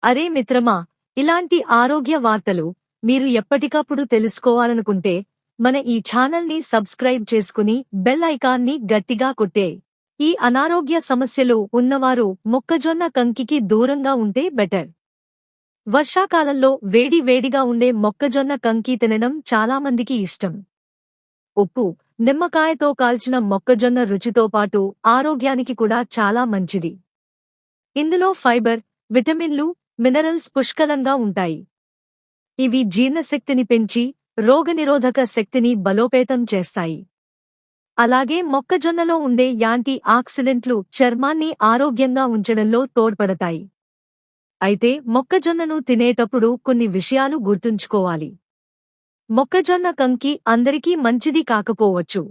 అరే మిత్రమా, ఇలాంటి ఆరోగ్య వార్తలు మీరు ఎప్పటికప్పుడు తెలుసుకోవాలనుకుంటే మన ఈ ఛానల్ని సబ్స్క్రైబ్ చేసుకుని బెల్ ఐకాన్ని గట్టిగా కొట్టే. ఈ అనారోగ్య సమస్యలు ఉన్నవారు మొక్కజొన్న కంకికి దూరంగా ఉంటే బెటర్. వర్షాకాలంలో వేడిగా ఉండే మొక్కజొన్న కంకి తినడం చాలామందికి ఇష్టం. ఉప్పు, నిమ్మకాయతో కాల్చిన మొక్కజొన్న రుచితో పాటు ఆరోగ్యానికి కూడా చాలా మంచిది. ఇందులో ఫైబర్, విటమిన్లు, మినరల్స్ పుష్కలంగా ఉంటాయి. ఇవి జీర్ణశక్తిని పెంచి రోగనిరోధక శక్తిని బలోపేతం చేస్తాయి. అలాగే మొక్కజొన్నలో ఉండే యాంటీ ఆక్సిడెంట్లు చర్మాన్ని ఆరోగ్యంగా ఉంచడంలో తోడ్పడతాయి. అయితే మొక్కజొన్నను తినేటప్పుడు కొన్ని విషయాలు గుర్తుంచుకోవాలి. మొక్కజొన్న కంకి అందరికీ మంచిది కాకపోవచ్చు.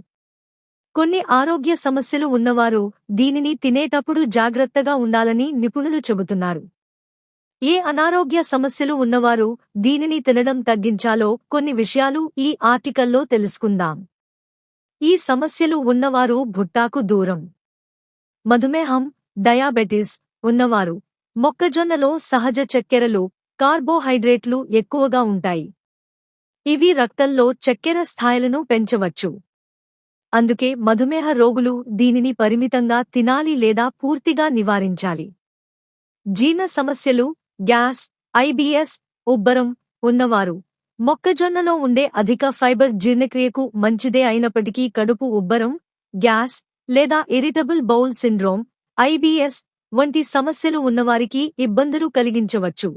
కొన్ని ఆరోగ్య సమస్యలు ఉన్నవారు దీనిని తినేటప్పుడు జాగ్రత్తగా ఉండాలని నిపుణులు చెబుతున్నారు. ఏ అనారోగ్య సమస్యలు ఉన్నవారు దీనిని తినడం తగ్గించాలో కొన్ని విషయాలు ఈ ఆర్టికల్లో తెలుసుకుందాం. ఈ సమస్యలు ఉన్నవారు భుట్టాకు దూరం. మధుమేహం, డయాబెటిస్ ఉన్నవారు మొక్కజొన్నలో సహజ చక్కెరలు, కార్బోహైడ్రేట్లు ఎక్కువగా ఉంటాయి. ఇవి రక్తంలో చక్కెర స్థాయిలను పెంచవచ్చు. అందుకే మధుమేహ రోగులు దీనిని పరిమితంగా తినాలి లేదా పూర్తిగా నివారించాలి. జీర్ణ సమస్యలు, గ్యాస్, ఐబిఎస్, ఉబ్బరం ఉన్నవారు మొక్కజొన్నలో ఉండే అధిక ఫైబర్ జీర్ణక్రియకు మంచిదే అయినప్పటికీ కడుపు ఉబ్బరం, గ్యాస్ లేదా ఇరిటబుల్ బౌల్ సిండ్రోమ్, ఐబిఎస్ వంటి సమస్యలు ఉన్నవారికి ఇబ్బందులు కలిగించవచ్చు.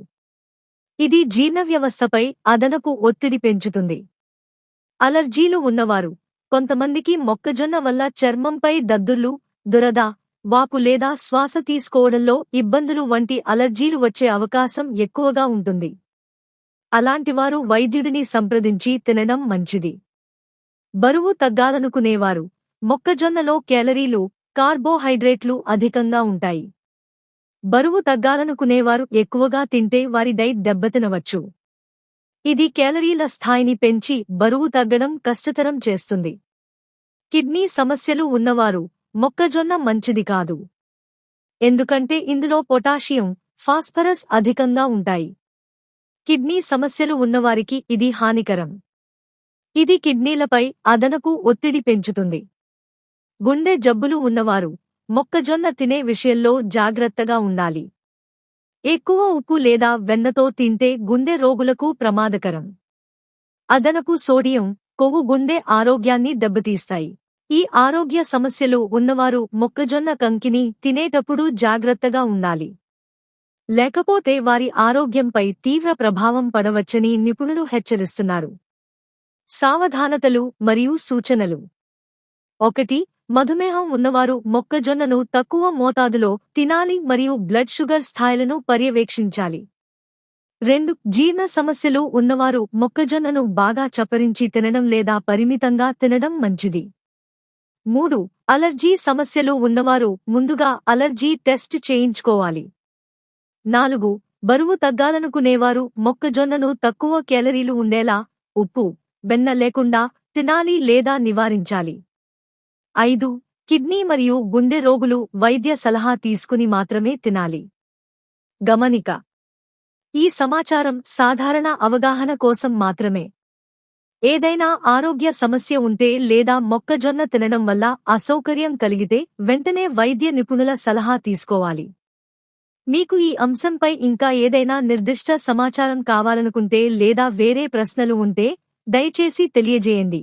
ఇది జీర్ణవ్యవస్థపై అదనపు ఒత్తిడి పెంచుతుంది. అలర్జీలు ఉన్నవారు కొంతమందికి మొక్కజొన్న వల్ల చర్మంపై దద్దుర్లు, దురద, వాపు లేదా శ్వాస తీసుకోవడంలో ఇబ్బందులు వంటి అలర్జీలు వచ్చే అవకాశం ఎక్కువగా ఉంటుంది. అలాంటివారు వైద్యుడిని సంప్రదించి తినడం మంచిది. బరువు తగ్గాలనుకునేవారు మొక్కజొన్నలో కేలరీలు, కార్బోహైడ్రేట్లు అధికంగా ఉంటాయి. బరువు తగ్గాలనుకునేవారు ఎక్కువగా తింటే వారి డైట్ దెబ్బతినవచ్చు. ఇది కేలరీల స్థాయిని పెంచి బరువు తగ్గడం కష్టతరం చేస్తుంది. కిడ్నీ సమస్యలు ఉన్నవారు మొక్కజొన్న మంచిది కాదు. ఎందుకంటే ఇందులో పొటాషియం, ఫాస్ఫరస్ అధికంగా ఉంటాయి. కిడ్నీ సమస్యలు ఉన్నవారికి ఇది హానికరం. ఇది కిడ్నీలపై అదనపు ఒత్తిడి పెంచుతుంది. గుండె జబ్బులు ఉన్నవారు మొక్కజొన్న తినే విషయంలో జాగ్రత్తగా ఉండాలి. ఎక్కువ ఉప్పు లేదా వెన్నతో తింటే గుండె రోగులకు ప్రమాదకరం. అదనపు సోడియం, కొవ్వు గుండె ఆరోగ్యాన్ని దెబ్బతీస్తాయి. ఈ ఆరోగ్య సమస్యలు ఉన్నవారు మొక్కజొన్న కంకిని తినేటప్పుడు జాగ్రత్తగా ఉండాలి. లేకపోతే వారి ఆరోగ్యంపై తీవ్ర ప్రభావం పడవచ్చని నిపుణులు హెచ్చరిస్తున్నారు. సావధానతలు మరియు సూచనలు. 1. మధుమేహం ఉన్నవారు మొక్కజొన్నను తక్కువ మోతాదులో తినాలి మరియు బ్లడ్ షుగర్ స్థాయిలను పర్యవేక్షించాలి. 2. జీర్ణ సమస్యలు ఉన్నవారు మొక్కజొన్నను బాగా చప్పరించి తినడం లేదా పరిమితంగా తినడం మంచిది. 3. అలర్జీ సమస్యలు ఉన్నవారు ముందుగా అలర్జీ టెస్ట్ చేయించుకోవాలి. 4. బరువు తగ్గాలనుకునేవారు మొక్కజొన్నను తక్కువ కేలరీలు ఉండేలా, ఉప్పు, వెన్న లేకుండా తినాలి లేదా నివారించాలి. 5. కిడ్నీ మరియు గుండె రోగులు వైద్య సలహా తీసుకుని మాత్రమే తినాలి. గమనిక: ఈ సమాచారం సాధారణ అవగాహన కోసం మాత్రమే. ఏదైనా ఆరోగ్య సమస్య ఉంటే లేదా మొక్కజొన్న తినడం వల్ల అసౌకర్యం కలిగితే వెంటనే వైద్య నిపుణుల సలహా తీసుకోవాలి. మీకు ఈ అంశంపై ఇంకా ఏదైనా నిర్దిష్ట సమాచారం కావాలనుకుంటే లేదా వేరే ప్రశ్నలు ఉంటే దయచేసి తెలియజేయండి.